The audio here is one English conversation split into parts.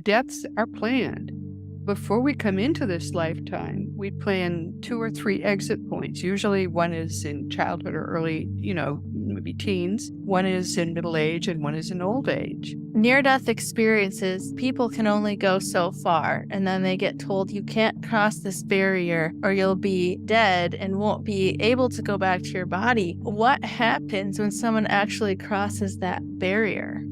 deaths are planned. Before we come into this lifetime, we plan 2 or 3 exit points. Usually one is in childhood or early, maybe teens. One is in middle age and one is in old age. Near-death experiences, people can only go so far, and then they get told you can't cross this barrier or you'll be dead and won't be able to go back to your body. What happens when someone actually crosses that barrier?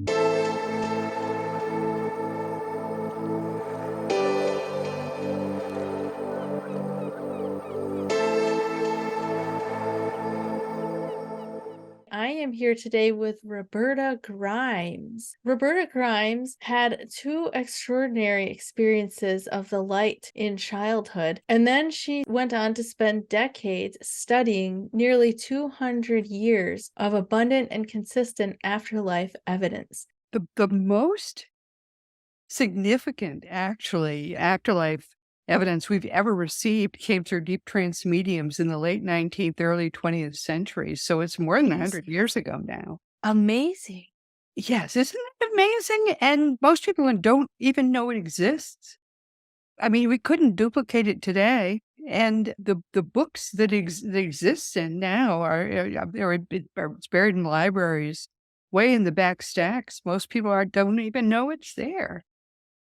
I am here today with Roberta Grimes. Roberta Grimes had 2 extraordinary experiences of the light in childhood, and then she went on to spend decades studying nearly 200 years of abundant and consistent afterlife evidence. The most significant, actually, afterlife evidence we've ever received came through deep trance mediums in the late 19th, early 20th century. So it's more than 100 years ago now. Amazing. Yes, isn't it amazing? And most people don't even know it exists. I mean, we couldn't duplicate it today. And the books that exist in now it's buried in libraries, way in the back stacks. Most people don't even know it's there.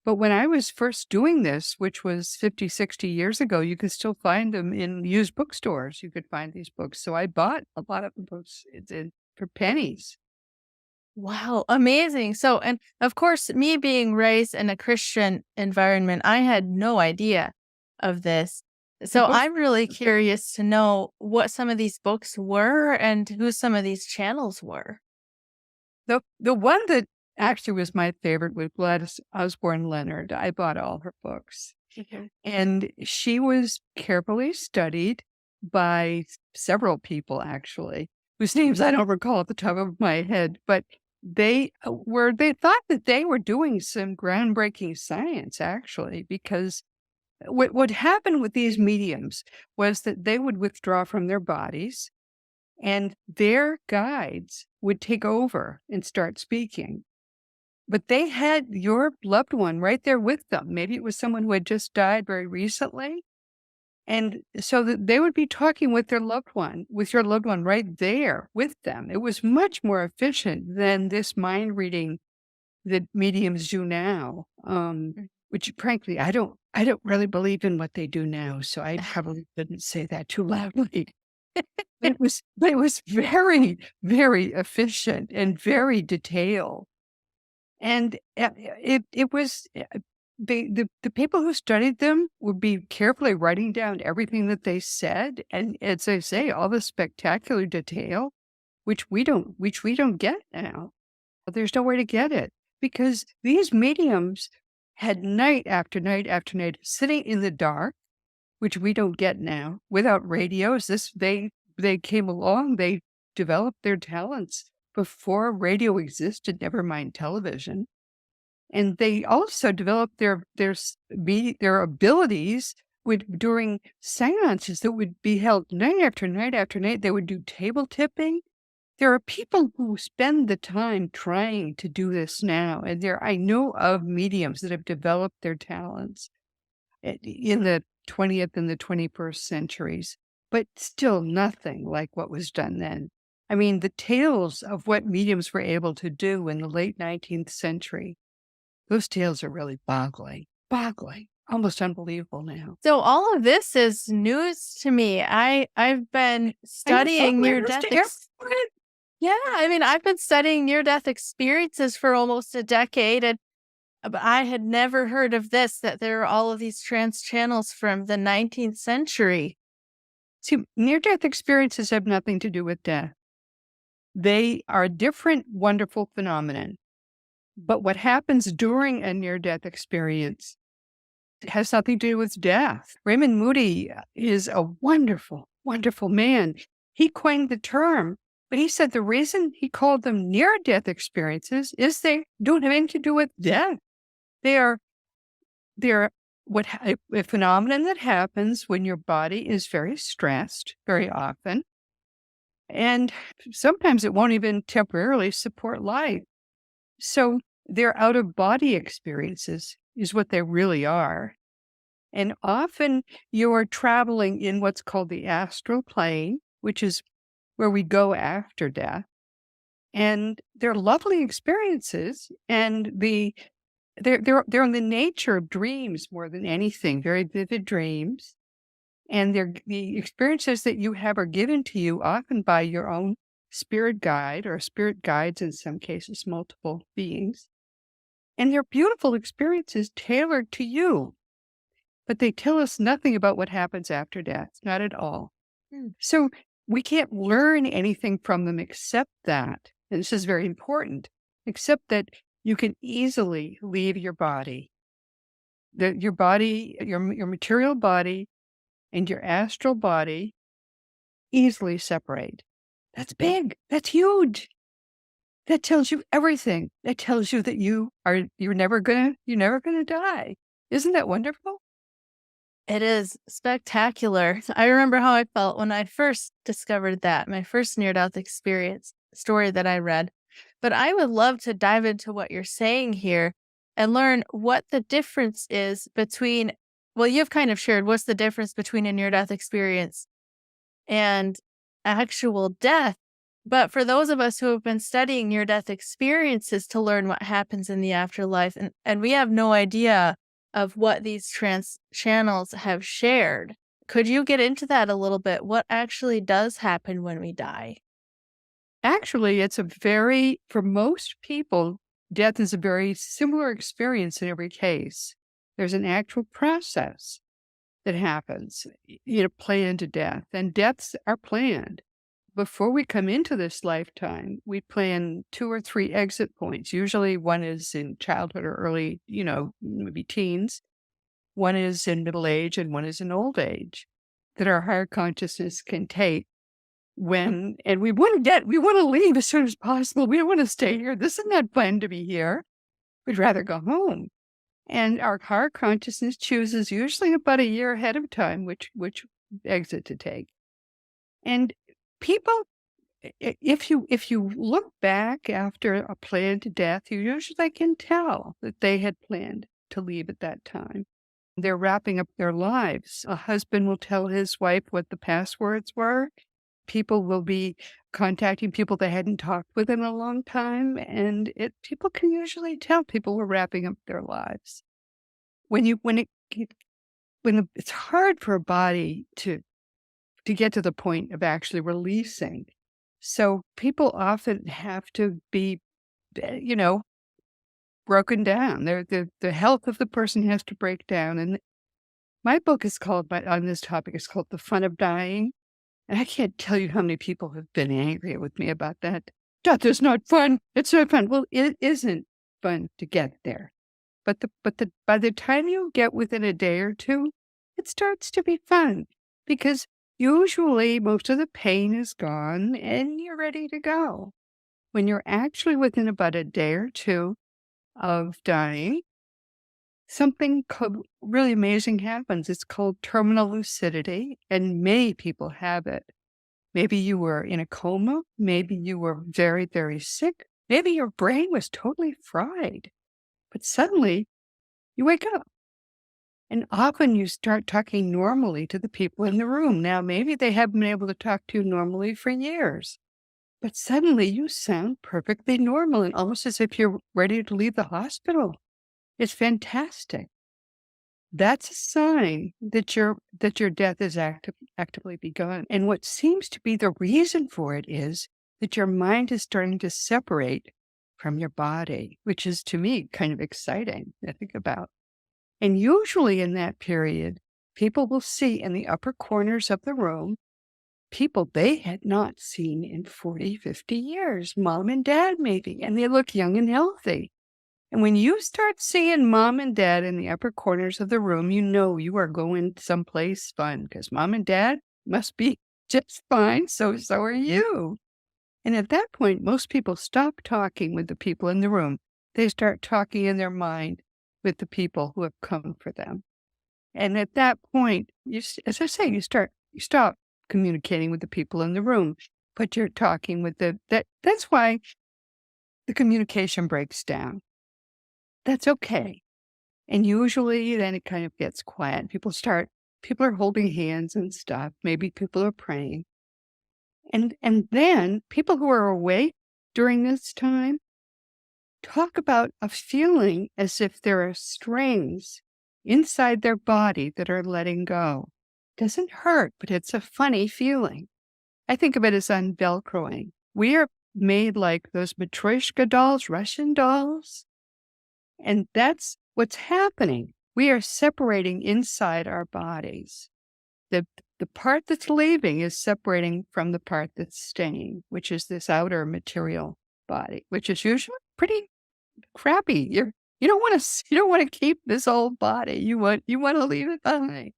But when I was first doing this, which was 50, 60 years ago, you could still find them in used bookstores. You could find these books. So I bought a lot of the books for pennies. Wow, amazing. So, and of course, me being raised in a Christian environment, I had no idea of this. So I'm really curious to know what some of these books were and who some of these channels were. The one that actually was my favorite was Gladys Osborne Leonard. I bought all her books. Okay. And she was carefully studied by several people, actually, whose names I don't recall at the top of my head, but they thought that they were doing some groundbreaking science, actually, because what happened with these mediums was that they would withdraw from their bodies and their guides would take over and start speaking. But they had your loved one right there with them. Maybe it was someone who had just died very recently. And so that they would be talking with your loved one right there with them. It was much more efficient than this mind reading that mediums do now. Which frankly, I don't really believe in what they do now. So I probably shouldn't say that too loudly. It was very, very efficient and very detailed. And it was the people who studied them would be carefully writing down everything that they said, and as I say, all the spectacular detail, which we don't get now. There's no way to get it because these mediums had night after night after night sitting in the dark, which we don't get now without radios. They came along, they developed their talents before radio existed, never mind television. And they also developed their abilities during seances that would be held night after night after night. They would do table tipping. There are people who spend the time trying to do this now. And I know of mediums that have developed their talents in the 20th and the 21st centuries, but still nothing like what was done then. I mean, the tales of what mediums were able to do in the late 19th century, those tales are really boggling, almost unbelievable now. So all of this is news to me. I've been studying near-death. Yeah, I mean, I've been studying near-death experiences for almost a decade, and but I had never heard of this, that there are all of these trance channels from the 19th century. See, near-death experiences have nothing to do with death. They are a different, wonderful phenomenon. But what happens during a near-death experience has nothing to do with death. Raymond Moody is a wonderful, wonderful man. He coined the term, but he said the reason he called them near-death experiences is they don't have anything to do with death. They're a phenomenon that happens when your body is very stressed, very often. And sometimes it won't even temporarily support life. So they're out-of-body experiences. is what they really are. And often you are traveling in what's called the astral plane, which is where we go after death. And they're lovely experiences, and they're in the nature of dreams more than anything, very vivid dreams. And the experiences that you have are given to you often by your own spirit guide or spirit guides, in some cases, multiple beings. And they're beautiful experiences tailored to you, but they tell us nothing about what happens after death, not at all. Mm. So we can't learn anything from them except that, and this is very important, except that you can easily leave your body. Your body, your material body and your astral body easily separate. That's big. That's huge. That tells you everything. That tells you that you're never gonna die. Isn't that wonderful? It is spectacular. I remember how I felt when I first discovered that, my first near-death experience story that I read. But I would love to dive into what you're saying here and learn what the difference is between, well, you've kind of shared what's the difference between a near-death experience and actual death. But for those of us who have been studying near death experiences to learn what happens in the afterlife, and we have no idea of what these trans channels have shared, could you get into that a little bit? What actually does happen when we die? Actually, for most people, death is a very similar experience in every case. There's an actual process that happens, planned to death, and deaths are planned. Before we come into this lifetime, we plan 2 or 3 exit points. Usually one is in childhood or early, maybe teens. One is in middle age and one is in old age that our higher consciousness can take and we want to leave as soon as possible. We don't want to stay here. This is not fun to be here. We'd rather go home. And our higher consciousness chooses usually about a year ahead of time which exit to take. And people, if you look back after a planned death, you usually can tell that they had planned to leave at that time. They're wrapping up their lives. A husband will tell his wife what the passwords were. People will be contacting people they hadn't talked with in a long time, and people can usually tell people were wrapping up their lives. It's hard for a body to get to the point of actually releasing. So people often have to be, you know, broken down. The health of the person has to break down. And my book on this topic is called The Fun of Dying. And I can't tell you how many people have been angry with me about that. Death is not fun. It's not fun. Well, it isn't fun to get there. But by the time you get within a day or two, it starts to be fun because usually most of the pain is gone and you're ready to go. When you're actually within about a day or two of dying, something really amazing happens. It's called terminal lucidity, and many people have it. Maybe you were in a coma. Maybe you were very, very sick. Maybe your brain was totally fried, but suddenly you wake up. And often you start talking normally to the people in the room. Now, maybe they haven't been able to talk to you normally for years, but suddenly you sound perfectly normal and almost as if you're ready to leave the hospital. It's fantastic. That's a sign that your death is actively begun. And what seems to be the reason for it is that your mind is starting to separate from your body, which is to me kind of exciting to think about. And usually in that period, people will see in the upper corners of the room people they had not seen in 40, 50 years, mom and dad maybe, and they look young and healthy. And when you start seeing mom and dad in the upper corners of the room, you know you are going someplace fun because mom and dad must be just fine. So are you. And at that point, most people stop talking with the people in the room. They start talking in their mind with the people who have come for them. And at that point, as I say, you stop communicating with the people in the room, but you're talking with that's why the communication breaks down. That's okay. And usually then it kind of gets quiet. People are holding hands and stuff. Maybe people are praying. And then people who are awake during this time talk about a feeling as if there are strings inside their body that are letting go. Doesn't hurt, but it's a funny feeling. I think of it as unvelcroing. We are made like those Matryoshka dolls, Russian dolls, and that's what's happening. We are separating inside our bodies. The the part that's leaving is separating from the part that's staying, which is this outer material body, which is usually pretty crappy. You don't want to keep this old body. You want to leave it behind.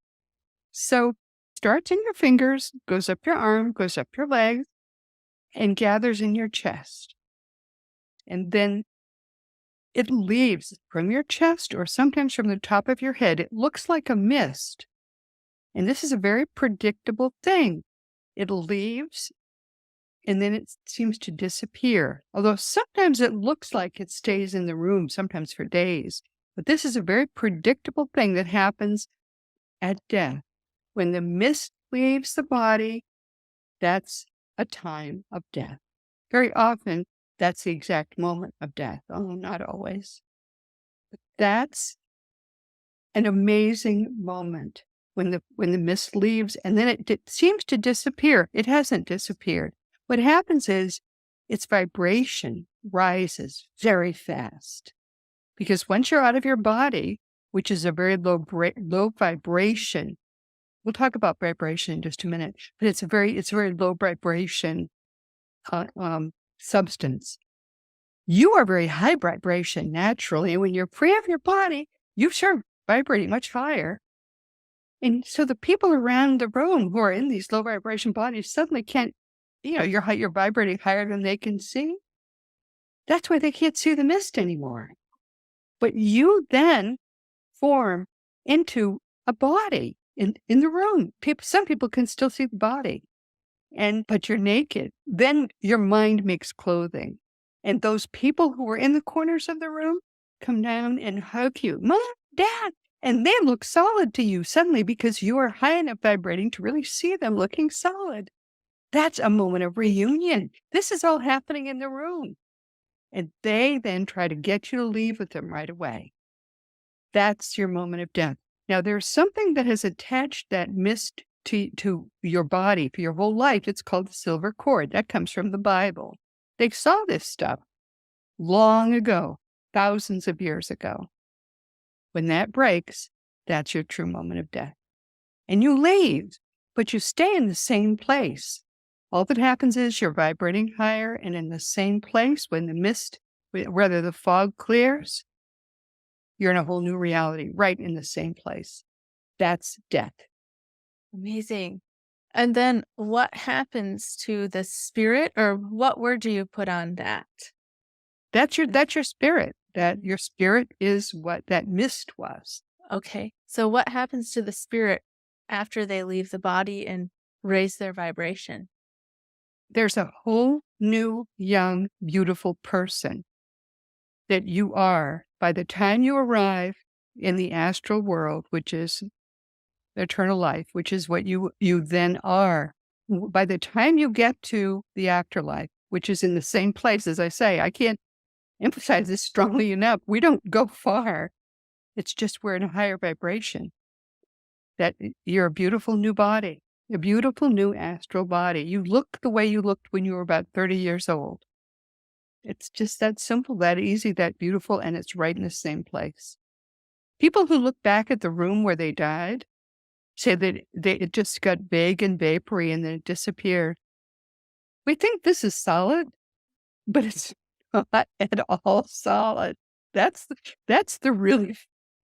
So starts in your fingers, goes up your arm, goes up your legs, and gathers in your chest. And then it leaves from your chest or sometimes from the top of your head. It looks like a mist. And this is a very predictable thing. It leaves and then it seems to disappear. Although sometimes it looks like it stays in the room, sometimes for days. But this is a very predictable thing that happens at death. When the mist leaves the body, that's a time of death. Very often, that's the exact moment of death, although not always. But that's an amazing moment when the mist leaves and then it seems to disappear. It hasn't disappeared. What happens is its vibration rises very fast because once you're out of your body, which is a very low vibration. We'll talk about vibration in just a minute, but it's a very low vibration substance. You are very high vibration naturally, and when you're free of your body, you start vibrating much higher. And so the people around the room who are in these low vibration bodies suddenly can't, you're vibrating higher than they can see. That's why they can't see the mist anymore. But you then form into a body in the room. Some people can still see the body, but you're naked. Then your mind makes clothing. And those people who were in the corners of the room come down and hug you. Mom, Dad. And they look solid to you suddenly because you are high enough vibrating to really see them looking solid. That's a moment of reunion. This is all happening in the room. And they then try to get you to leave with them right away. That's your moment of death. Now, there's something that has attached that mist to your body for your whole life. It's called the silver cord. That comes from the Bible. They saw this stuff long ago, thousands of years ago. When that breaks, that's your true moment of death. And you leave, but you stay in the same place. All that happens is you're vibrating higher and in the same place when the fog clears, you're in a whole new reality, right in the same place. That's death. Amazing. And then what happens to the spirit, or what word do you put on that? That's your spirit. That your spirit is what that mist was. Okay. So what happens to the spirit after they leave the body and raise their vibration? There's a whole new, young, beautiful person that you are by the time you arrive in the astral world, which is eternal life, which is what you then are. By the time you get to the afterlife, which is in the same place, as I say, I can't emphasize this strongly enough. We don't go far. It's just we're in a higher vibration. That you're a beautiful new body, a beautiful new astral body. You look the way you looked when you were about 30 years old. It's just that simple, that easy, that beautiful, and it's right in the same place. People who look back at the room where they died say that it just got vague and vapory and then it disappeared. We think this is solid, but it's not at all solid. That's the really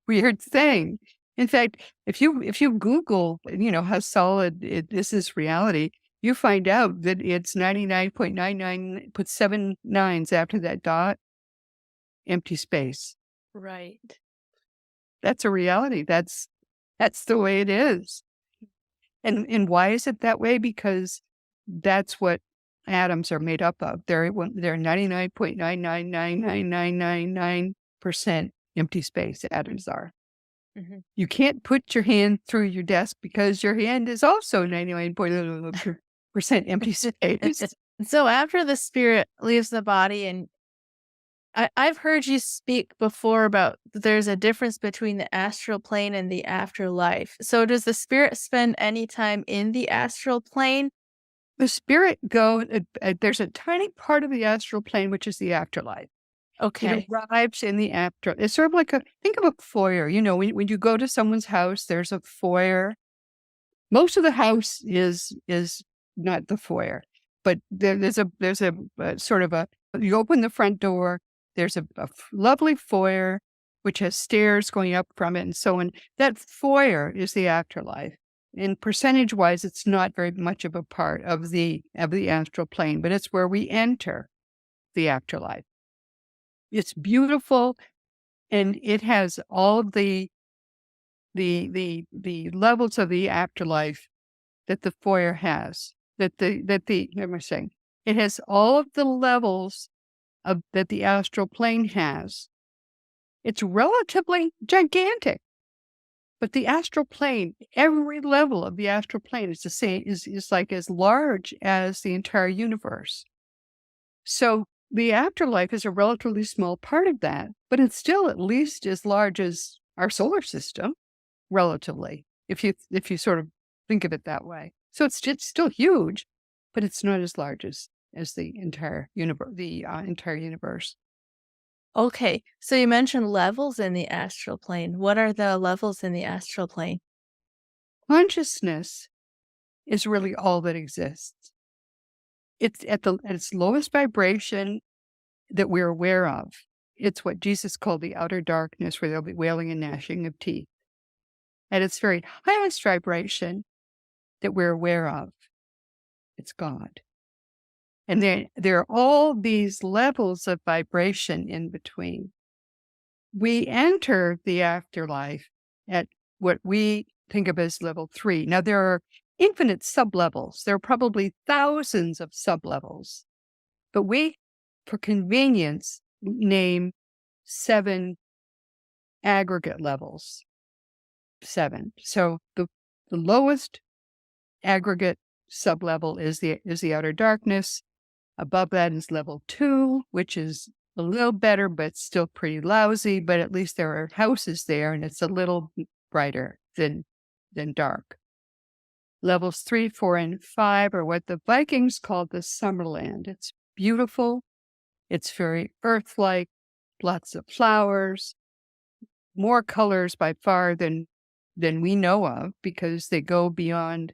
weird thing. In fact, if you Google, how solid this is reality, you find out that it's 99.99, put 7 nines after that dot, empty space. Right. That's a reality. That's the way it is. And why is it that way? Because that's what atoms are made up of. They're 99.9999999% empty space atoms are. Mhm. You can't put your hand through your desk because your hand is also 99% empty space. So after the spirit leaves the body, and I've heard you speak before about there's a difference between the astral plane and the afterlife. So does the spirit spend any time in the astral plane? The spirit there's a tiny part of the astral plane, which is the afterlife. It Okay. arrives in the after. It's sort of like think of a foyer. When you go to someone's house, there's a foyer. Most of the house is not the foyer, but there's a sort of a you open the front door, there's a lovely foyer, which has stairs going up from it and so on. That foyer is the afterlife. And percentage-wise, it's not very much of a part of the astral plane, but it's where we enter the afterlife. It's beautiful, and it has all of the levels of the afterlife that the foyer has, what am I saying? It has all of the levels of that the astral plane has. It's relatively gigantic, but the astral plane, every level of the astral plane is the same, is like as large as the entire universe. So the afterlife is a relatively small part of that, but it's still at least as large as our solar system, relatively, if you sort of think of it that way. So it's still huge, but it's not as large as the entire universe. Okay. So you mentioned levels in the astral plane. What are the levels in the astral plane? Consciousness is really all that exists. It's at its lowest vibration that we're aware of. It's what Jesus called the outer darkness, where there'll be wailing and gnashing of teeth. At its very highest vibration that we're aware of, it's God. And there are all these levels of vibration in between. We enter the afterlife at what we think of as level 3. Now, there are infinite sublevels. There are probably thousands of sublevels, but we, for convenience, name 7 aggregate levels. 7. So the lowest aggregate sublevel is the outer darkness. Above that is level 2, which is a little better, but still pretty lousy. But at least there are houses there, and it's a little brighter than dark. Levels 3, 4, and 5 are what the Vikings called the Summerland. It's beautiful. It's very earth-like, lots of flowers, more colors by far than we know of, because they go beyond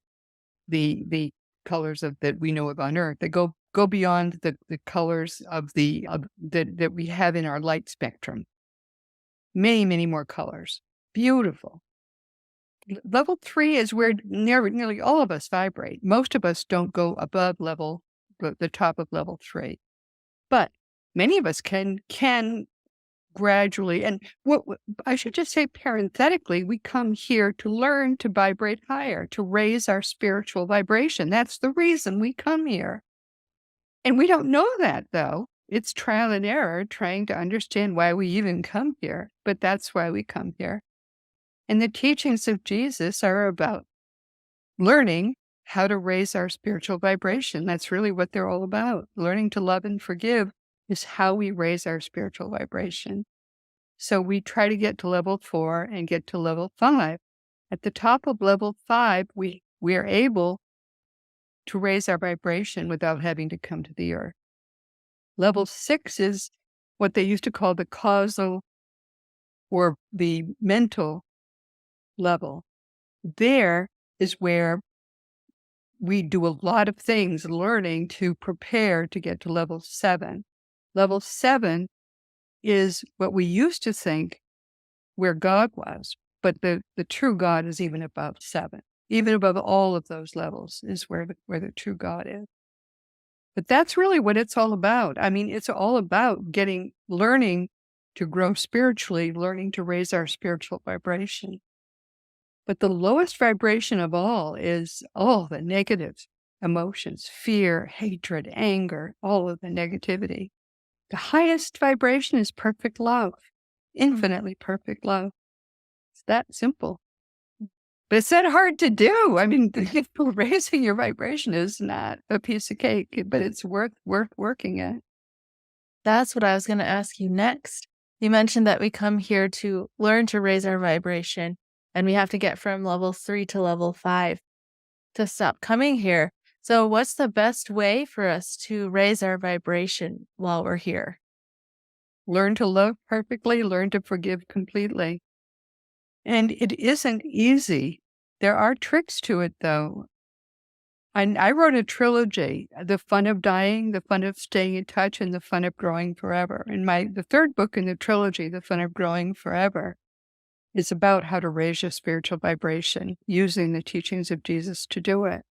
the colors of that we know of on Earth. They go beyond the colors of that we have in our light spectrum. Many, many more colors. Beautiful. Level 3 is where nearly all of us vibrate. Most of us don't go above the top of level 3, but many of us can gradually. And I should just say parenthetically, we come here to learn to vibrate higher, to raise our spiritual vibration. That's the reason we come here. And we don't know that, though. It's trial and error trying to understand why we even come here, but that's why we come here. And the teachings of Jesus are about learning how to raise our spiritual vibration. That's really what they're all about. Learning to love and forgive is how we raise our spiritual vibration. So we try to get to level 4 and get to level 5. At the top of level 5, we are able to raise our vibration without having to come to the earth. Level 6 is what they used to call the causal or the mental level. There is where we do a lot of things learning to prepare to get to level 7. Level 7 is what we used to think where God was, but the true God is even above 7. Even above all of those levels is where the true God is. But that's really what it's all about. I mean, it's all about learning to grow spiritually, learning to raise our spiritual vibration. But the lowest vibration of all is all the negative emotions, fear, hatred, anger, all of the negativity. The highest vibration is perfect love, infinitely perfect love. It's that simple. But it's that hard to do. I mean, raising your vibration is not a piece of cake, but it's worth working at. That's what I was going to ask you next. You mentioned that we come here to learn to raise our vibration, and we have to get from level 3 to level 5 to stop coming here. So, what's the best way for us to raise our vibration while we're here? Learn to love perfectly, learn to forgive completely. And it isn't easy. There are tricks to it, though. I wrote a trilogy, The Fun of Dying, The Fun of Staying in Touch, and The Fun of Growing Forever. And the third book in the trilogy, The Fun of Growing Forever, is about how to raise your spiritual vibration using the teachings of Jesus to do it.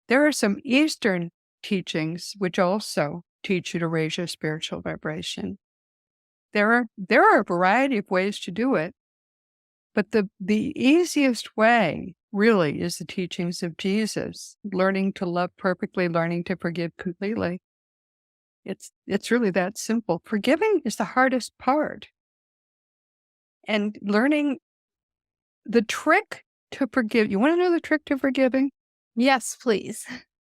There are some Eastern teachings which also teach you to raise your spiritual vibration. There are a variety of ways to do it, but the easiest way really is the teachings of Jesus, learning to love perfectly, learning to forgive completely. It's really that simple. Forgiving is the hardest part. And learning the trick to forgive. You want to know the trick to forgiving? Yes, please.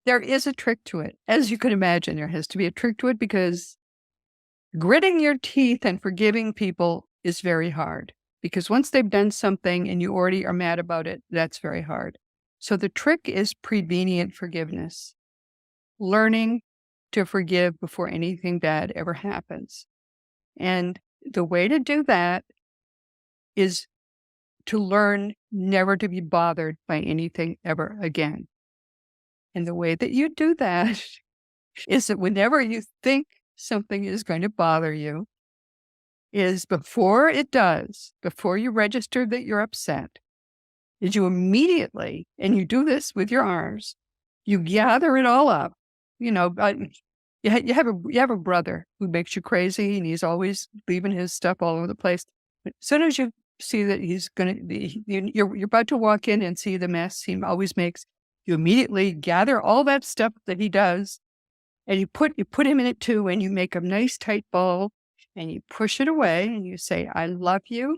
There is a trick to it. As you can imagine, there has to be a trick to it because gritting your teeth and forgiving people is very hard. Because once they've done something and you already are mad about it, that's very hard. So the trick is prevenient forgiveness, learning to forgive before anything bad ever happens. And the way to do that is to learn never to be bothered by anything ever again. And the way that you do that is that whenever you think something is going to bother you, is before it does, before you register that you're upset, is you immediately, and you do this with your arms, you gather it all up. You know, you have a brother who makes you crazy, and he's always leaving his stuff all over the place. But as soon as you see that he's going to be, you're about to walk in and see the mess he always makes, you immediately gather all that stuff that he does, and you put him in it too, and you make a nice tight ball, and you push it away, and you say, "I love you,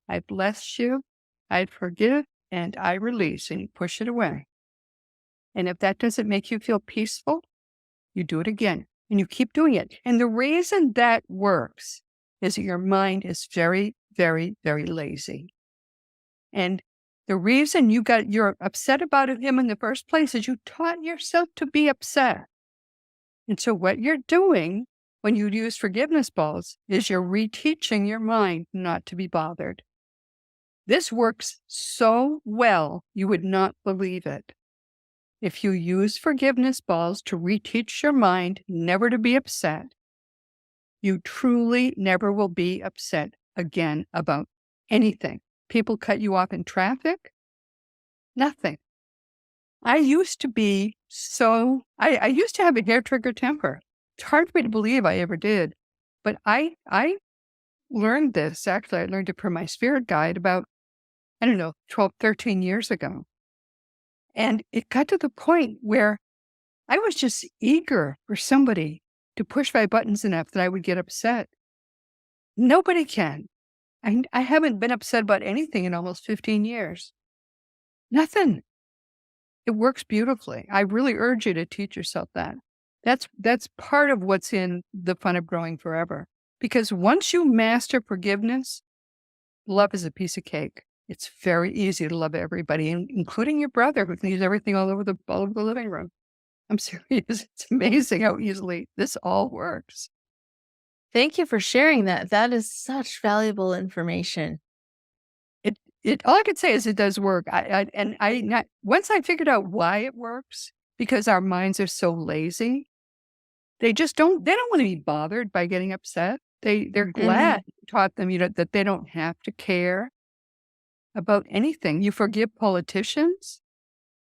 I bless you, I forgive, and I release," and you push it away. And if that doesn't make you feel peaceful, you do it again, and you keep doing it. And the reason that works is that your mind is very, very, very lazy. And the reason you're upset about him in the first place is you taught yourself to be upset. And so what you're doing when you use forgiveness balls is you're reteaching your mind not to be bothered. This works so well, you would not believe it. If you use forgiveness balls to reteach your mind never to be upset, you truly never will be upset again about anything. People cut you off in traffic, nothing. I used to be I used to have a hair trigger temper. It's hard for me to believe I ever did. But I learned this, actually, I learned it from my spirit guide about, I don't know, 12, 13 years ago. And it got to the point where I was just eager for somebody to push my buttons enough that I would get upset. Nobody can. I haven't been upset about anything in almost 15 years. Nothing. It works beautifully. I really urge you to teach yourself that. That's part of what's in The Fun of Growing Forever. Because once you master forgiveness, love is a piece of cake. It's very easy to love everybody, including your brother who leaves everything all over the living room. I'm serious. It's amazing how easily this all works. Thank you for sharing that. That is such valuable information. It all I could say is it does work. Once I figured out why it works, because our minds are so lazy, they don't want to be bothered by getting upset. They're glad you taught them, that they don't have to care about anything. You forgive politicians,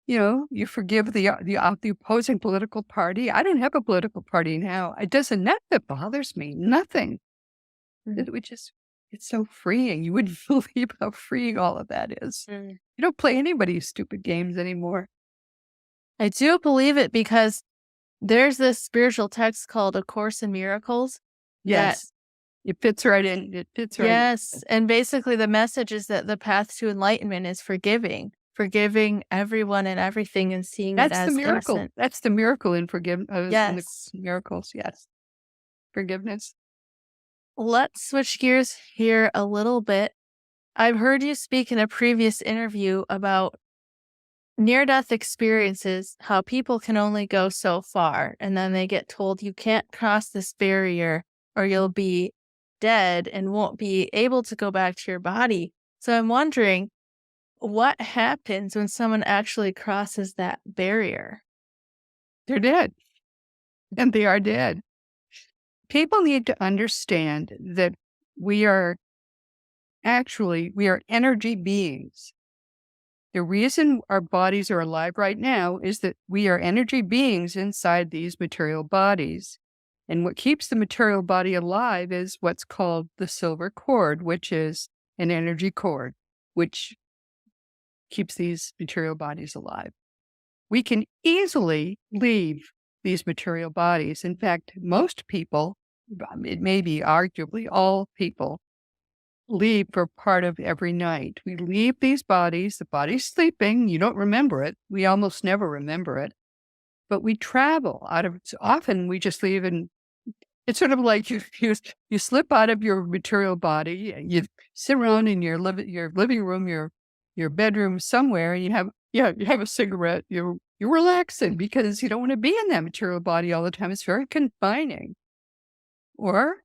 you forgive the opposing political party. I don't have a political party now. It doesn't, nothing that bothers me, nothing. Which is, it's so freeing. You wouldn't believe how freeing all of that is. Mm. You don't play anybody's stupid games anymore. I do believe it because there's this spiritual text called A Course in Miracles that Yes. It fits right in. It fits right in. Yes, and basically the message is that the path to enlightenment is forgiving everyone and everything and seeing it That's the as miracle. innocent. That's the miracle in in the Yes. miracles. Yes. Forgiveness. Let's switch gears here a little bit. I've heard you speak in a previous interview about near death experiences, how people can only go so far, and then they get told you can't cross this barrier or you'll be dead and won't be able to go back to your body. So I'm wondering, what happens when someone actually crosses that barrier? They're dead. And they are dead. People need to understand that we are we are energy beings. The reason our bodies are alive right now is that we are energy beings inside these material bodies. And what keeps the material body alive is what's called the silver cord, which is an energy cord, which keeps these material bodies alive. We can easily leave these material bodies. In fact, most people, it may be arguably all people, leave for part of every night. We leave these bodies, the body's sleeping, you don't remember it. We almost never remember it, but we travel out of it. So often we just leave and it's sort of like you slip out of your material body, you sit around in your living room, your bedroom somewhere, and you have a cigarette, you're relaxing because you don't want to be in that material body all the time. It's very confining. Or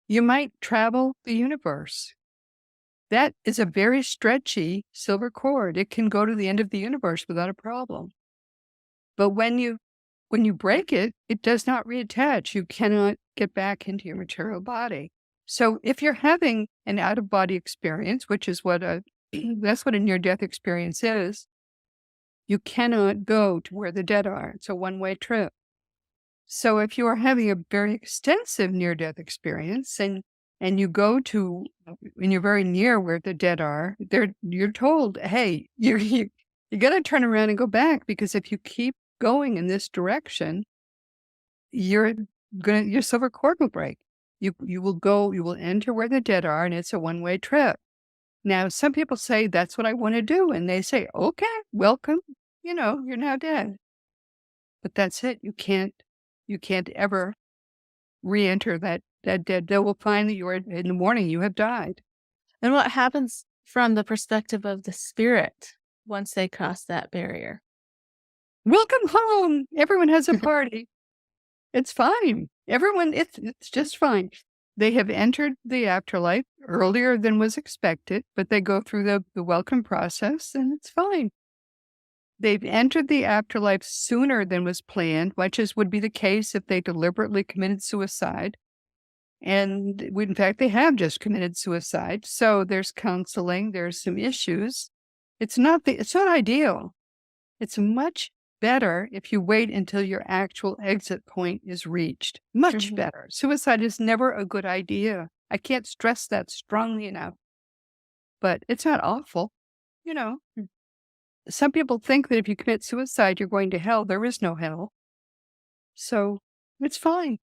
you might travel the universe. That is a very stretchy silver cord. It can go to the end of the universe without a problem. But when you break it, it does not reattach. You cannot get back into your material body. So if you're having an out of body experience, which is what that's what a near death experience is, you cannot go to where the dead are. It's a one-way trip. So if you are having a very extensive near death experience and you go to when you're very near where the dead are, you're told, hey, you got to turn around and go back because if you keep going in this direction, your silver cord will break. You will enter where the dead are, and it's a one-way trip. Now, some people say that's what I want to do, and they say, okay, welcome. You're now dead. But that's it. You can't ever re-enter that dead. They will find that you are in the morning. You have died. And what happens from the perspective of the spirit once they cross that barrier? Welcome home. Everyone has a party. It's fine. It's just fine. They have entered the afterlife earlier than was expected, but they go through the welcome process and it's fine. They've entered the afterlife sooner than was planned, would be the case if they deliberately committed suicide. And in fact, they have just committed suicide. So there's counseling, there's some issues. It's not ideal. It's much better if you wait until your actual exit point is reached. Much better. Suicide is never a good idea. I can't stress that strongly enough. But it's not awful. You know, some people think that if you commit suicide, you're going to hell. There is no hell. So it's fine.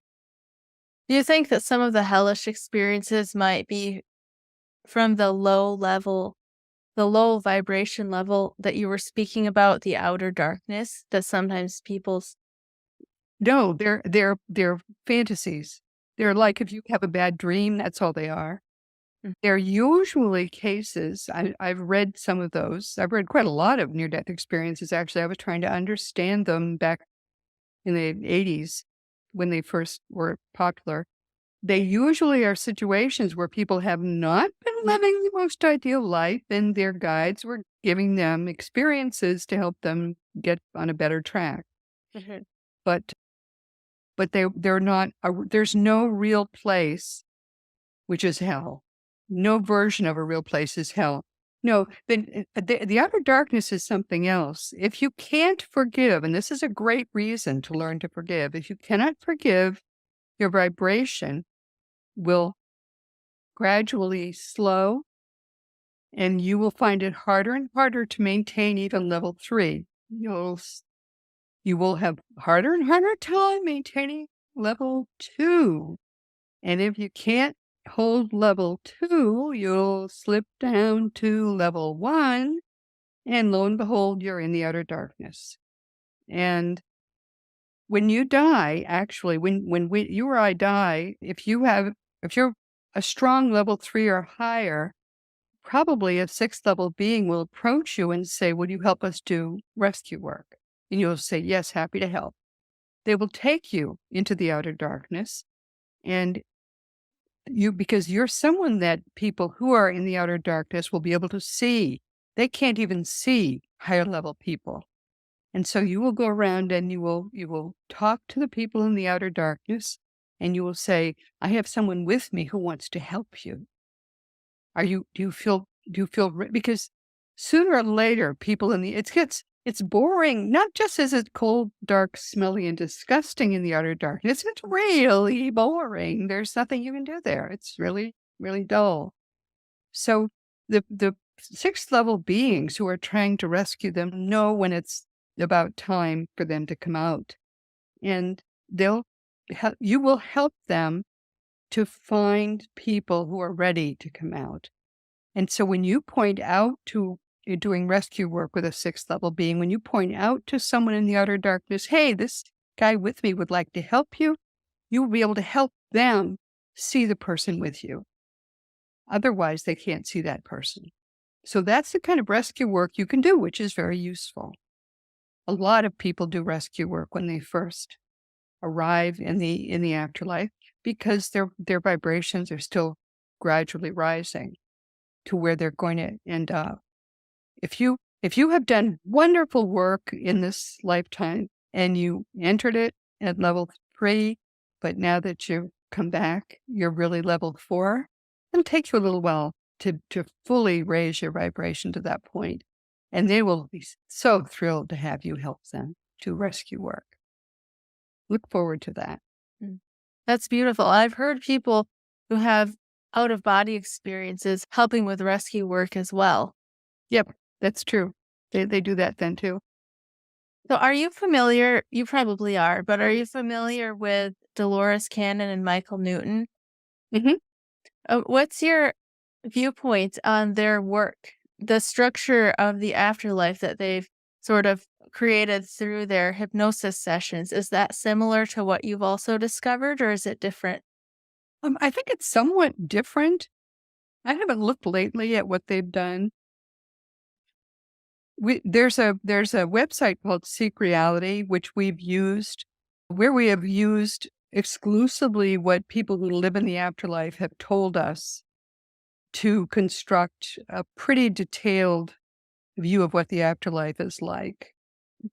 Do you think that some of the hellish experiences might be from the low vibration level that you were speaking about, the outer darkness that sometimes people's. No, they're fantasies. They're like if you have a bad dream, that's all they are. They're usually cases. I've read some of those. I've read quite a lot of near-death experiences, actually. I was trying to understand them back in the 80s when they first were popular. They usually are situations where people have not been living the most ideal life, and their guides were giving them experiences to help them get on a better track. But they're not. There's no real place, which is hell. No version of a real place is hell. No, the outer darkness is something else. If you can't forgive, and this is a great reason to learn to forgive, if you cannot forgive, your vibration will gradually slow, and you will find it harder and harder to maintain even level 3. You will have harder and harder time maintaining level 2. And if you can't hold level 2, you'll slip down to level 1, and lo and behold, you're in the outer darkness. And when you die, actually, when you or I die, if you're a strong level 3 or higher, probably a 6th level being will approach you and say, "Will you help us do rescue work?" And you'll say, "Yes, happy to help." They will take you into the outer darkness, and because you're someone that people who are in the outer darkness will be able to see. They can't even see higher level people. And so you will go around and you will talk to the people in the outer darkness, and you will say, "I have someone with me who wants to help you. Because sooner or later, people in the it's boring, not just as it's cold, dark, smelly, and disgusting in the outer darkness. It's really boring. There's nothing you can do there. It's really, really dull. So the 6th level beings who are trying to rescue them know when it's about time for them to come out, and they'll you will help them to find people who are ready to come out. And so when you point out to you're doing rescue work with a 6th level being, when you point out to someone in the outer darkness, "Hey, this guy with me would like to help you," you will be able to help them see the person with you. Otherwise, they can't see that person. So that's the kind of rescue work you can do, which is very useful. A lot of people do rescue work when they first arrive in the afterlife because their vibrations are still gradually rising to where they're going to end up. If you have done wonderful work in this lifetime and you entered it at level 3, but now that you come back, you're really level 4, it'll take you a little while to fully raise your vibration to that point, and they will be so thrilled to have you help them do rescue work. Look forward to that. Mm. That's beautiful. I've heard people who have out of body experiences helping with rescue work as well. Yep, that's true. They do that then too. So are you familiar? You probably are, but are you familiar with Dolores Cannon and Michael Newton? Mhm. What's your viewpoint on their work, the structure of the afterlife that they've sort of created through their hypnosis sessions? Is that similar to what you've also discovered, or is it different? I think it's somewhat different. I haven't looked lately at what they've done. There's a website called Seek Reality, which we've used, where we have used exclusively what people who live in the afterlife have told us to construct a pretty detailed view of what the afterlife is like.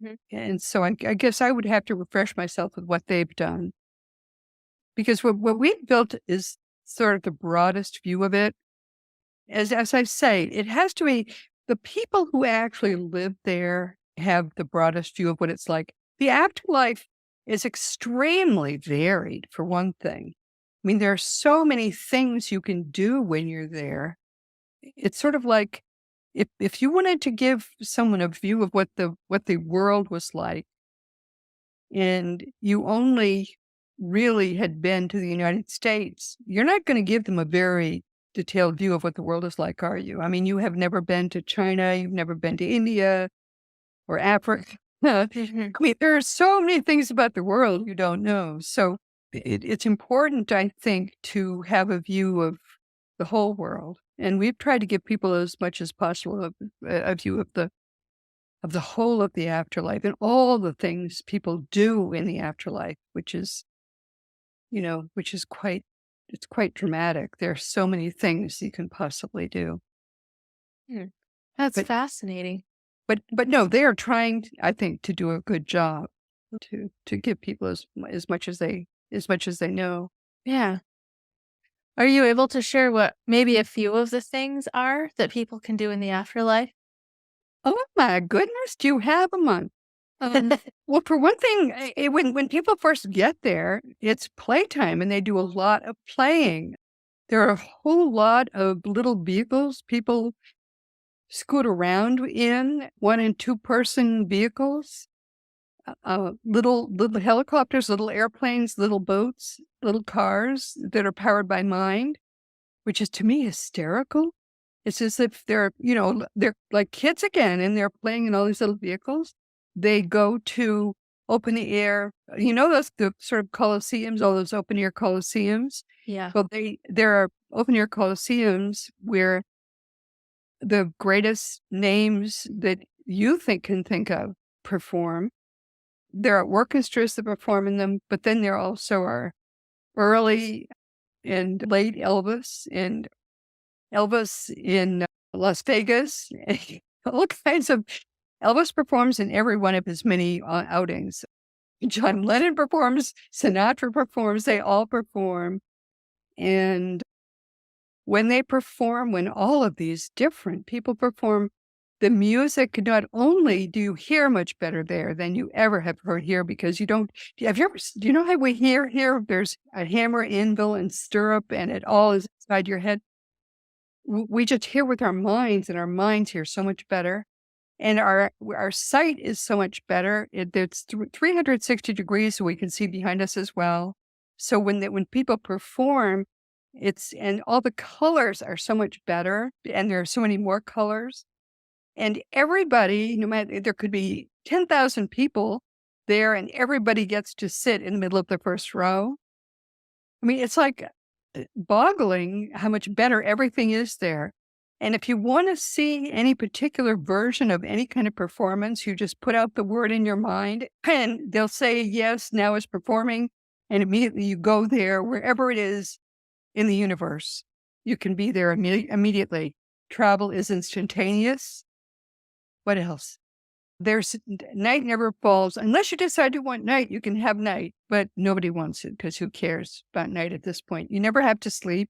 Mhm. And so I guess I would have to refresh myself with what they've done because what we've built is sort of the broadest view of it. As I say, it has to be the people who actually live there have the broadest view of what it's like. The afterlife is extremely varied, for one thing. I mean, there are so many things you can do when you're there. It's sort of like if you wanted to give someone a view of what the world was like, and you only really had been to the United States, you're not going to give them a very detailed view of what the world is like, are you? I mean, you have never been to China, you've never been to India or Africa. I Mhm. mean, there are so many things about the world you don't know. So it's important, I think, to have a view of the whole world. And we've tried to give people as much as possible a view of the whole of the afterlife and all the things people do in the afterlife, which is quite dramatic. There are so many things you can possibly do. Hmm. That's But fascinating. but no, they are trying, I think, to do a good job to give people as much as they know. Yeah. Are you able to share what maybe a few of the things are that people can do in the afterlife? Oh my goodness, do you have a month? Well, for one thing, when people first get there, it's playtime and they do a lot of playing. There are a whole lot of little vehicles people scoot around in, 1 and 2-person vehicles, little helicopters, little airplanes, little boats, little cars that are powered by mind. which is to me hysterical. It's as if they're, they're like kids again and they're playing in all these little vehicles. They go to open the air, those the sort of coliseums, all those open air coliseums. Yeah. Well, there are open air coliseums where the greatest names that you can think of perform. There are orchestras that perform in them, but then there also are early and late Elvis in Las Vegas. All kinds of Elvis performs in every one of his many outings. John Lennon performs, Sinatra performs, they all perform. And when all of these different people perform, the music, not only do you hear much better there than you ever have heard here, because do you know how we hear here? There's a hammer, anvil, and stirrup, and it all is inside your head. We just hear with our minds, and our minds hear so much better. And our sight is so much better. It's 360 degrees, so we can see behind us as well. So when people perform, and all the colors are so much better, and there are so many more colors. And everybody, no matter, there could be 10,000 people there, and everybody gets to sit in the middle of the first row. I mean, it's like boggling how much better everything is there. And if you want to see any particular version of any kind of performance, you just put out the word in your mind and they'll say, yes, now it's performing. And immediately you go there, wherever it is in the universe. You can be there immediately. Travel is instantaneous. What else? There's night never falls. Unless you decide to want night, you can have night, but nobody wants it because who cares about night at this point? You never have to sleep.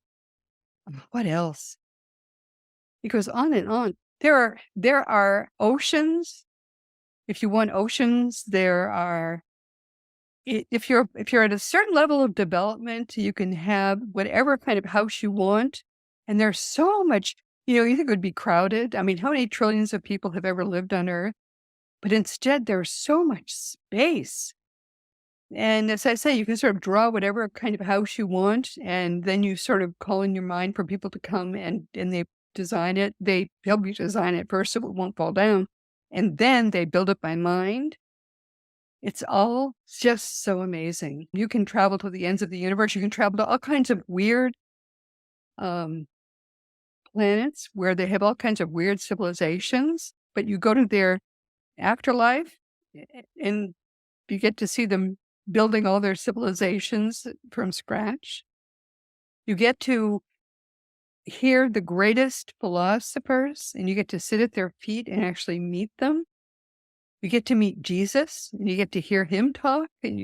What else? It goes on and on. There are oceans. If you want oceans, there are. If you're at a certain level of development, you can have whatever kind of house you want, and there's so much. You think it would be crowded. I mean, how many trillions of people have ever lived on Earth? But instead, there's so much space. And as I say, you can sort of draw whatever kind of house you want, and then you sort of call in your mind for people to come and they design it. They help you design it first so it won't fall down. And then they build it by mind. It's all just so amazing. You can travel to the ends of the universe. You can travel to all kinds of weird planets where they have all kinds of weird civilizations, but you go to their afterlife and you get to see them building all their civilizations from scratch. You get to hear the greatest philosophers and you get to sit at their feet and actually meet them. You get to meet Jesus and you get to hear him talk, and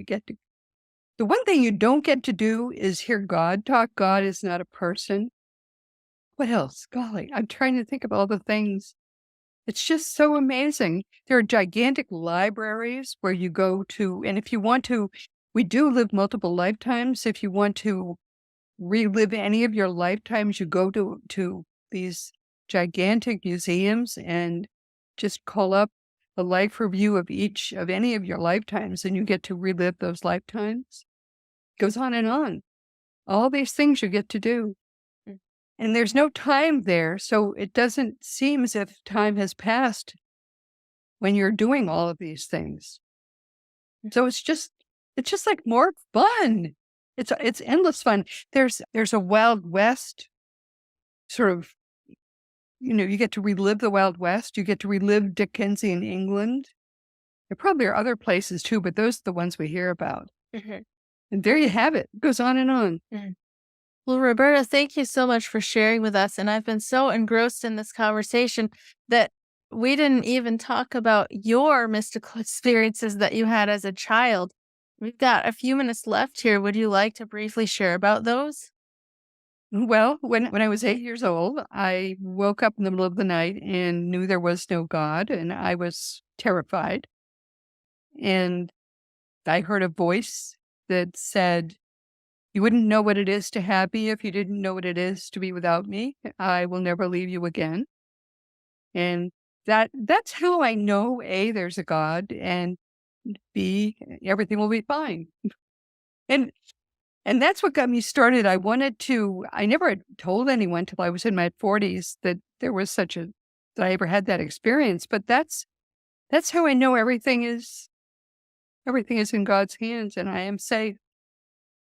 the one thing you don't get to do is hear God talk. God is not a person. What else? Golly, I'm trying to think of all the things. It's just so amazing. There are gigantic libraries where you go to, and if you want to, we do live multiple lifetimes. If you want to relive any of your lifetimes, you go to these gigantic museums and just call up a life review of each of any of your lifetimes, and you get to relive those lifetimes. It goes on and on. All these things you get to do. And there's no time there, so it doesn't seem as if time has passed when you're doing all of these things. So it's just like more fun. It's endless fun. There's a Wild West sort of, you get to relive the Wild West. You get to relive Dickensian England. There probably are other places too, but those are the ones we hear about. Mhm. And there you have it. It goes on and on. Mhm. Well, Roberta, thank you so much for sharing with us. And I've been so engrossed in this conversation that we didn't even talk about your mystical experiences that you had as a child. We've got a few minutes left here. Would you like to briefly share about those? Well, when I was 8 years old, I woke up in the middle of the night and knew there was no God, and I was terrified. And I heard a voice that said, "You wouldn't know what it is to have me if you didn't know what it is to be without me. I will never leave you again." And that's how I know, A, there's a God, and B, everything will be fine. And And that's what got me started. I never had told anyone till I was in my 40s that there was that I ever had that experience. But that's how I know everything is in God's hands and I am safe.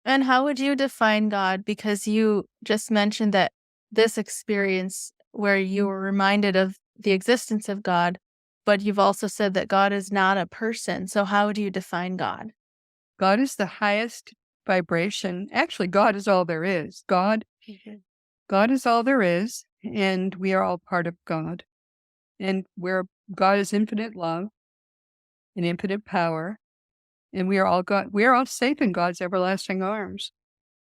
And how would you define God? Because you just mentioned that this experience where you were reminded of the existence of God, but you've also said that God is not a person. So how do you define God? God is the highest vibration. Actually, God is all there is. God is all there is, and we are all part of God. And God is infinite love and infinite power, and we are all God. We are all safe in God's everlasting arms.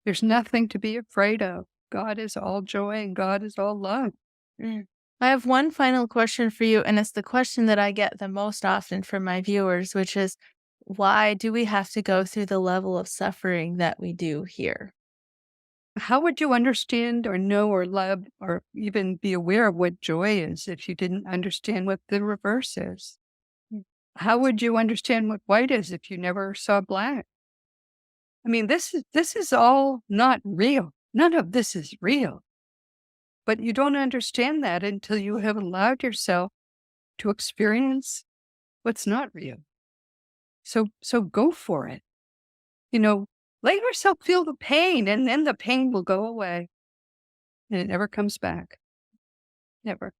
There's nothing to be afraid of. God is all joy and God is all love. Mm. I have one final question for you, and it's the question that I get the most often from my viewers, which is, why do we have to go through the level of suffering that we do here? How would you understand or know or love or even be aware of what joy is if you didn't understand what the reverse is? How would you understand what white is if you never saw black? I mean, this is all not real. None of this is real. But you don't understand that until you have allowed yourself to experience what's not real. So go for it. Let yourself feel the pain and then the pain will go away. And it never comes back. Never.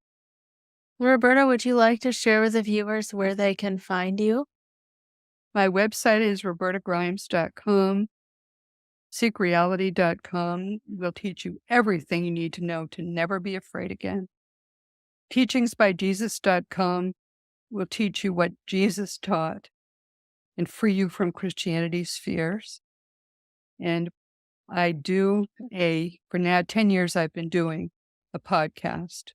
Roberta, would you like to share with the viewers where they can find you? My website is robertagrimes.com. seekreality.com will teach you everything you need to know to never be afraid again. teachingsbyjesus.com will teach you what Jesus taught and free you from Christianity's fears. And for now 10 years, I've been doing a podcast.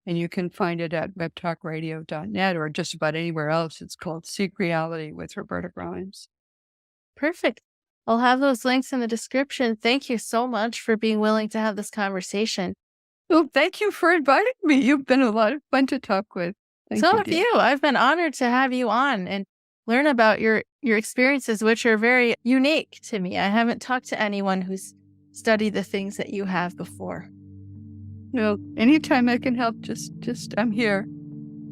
And you can find it at webtalkradio.net or just about anywhere else. It's called Seek Reality with Roberta Grimes. Perfect. I'll have those links in the description. Thank you so much for being willing to have this conversation. Well, thank you for inviting me. You've been a lot of fun to talk with. Thank So you, have dear. you. I've been honored to have you on and learn about your experiences, which are very unique to me. I haven't talked to anyone who's studied the things that you have before. Well, anytime I can help, just I'm here.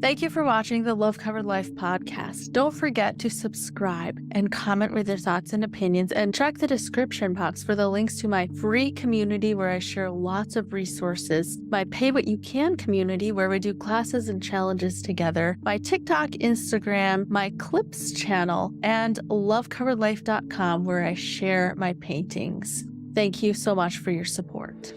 Thank you for watching the Love Covered Life podcast. Don't forget to subscribe and comment with your thoughts and opinions, and check the description box for the links to my free community where I share lots of resources, my Pay What You Can community where we do classes and challenges together, my TikTok, Instagram, my Clips channel, and lovecoveredlife.com where I share my paintings. Thank you so much for your support.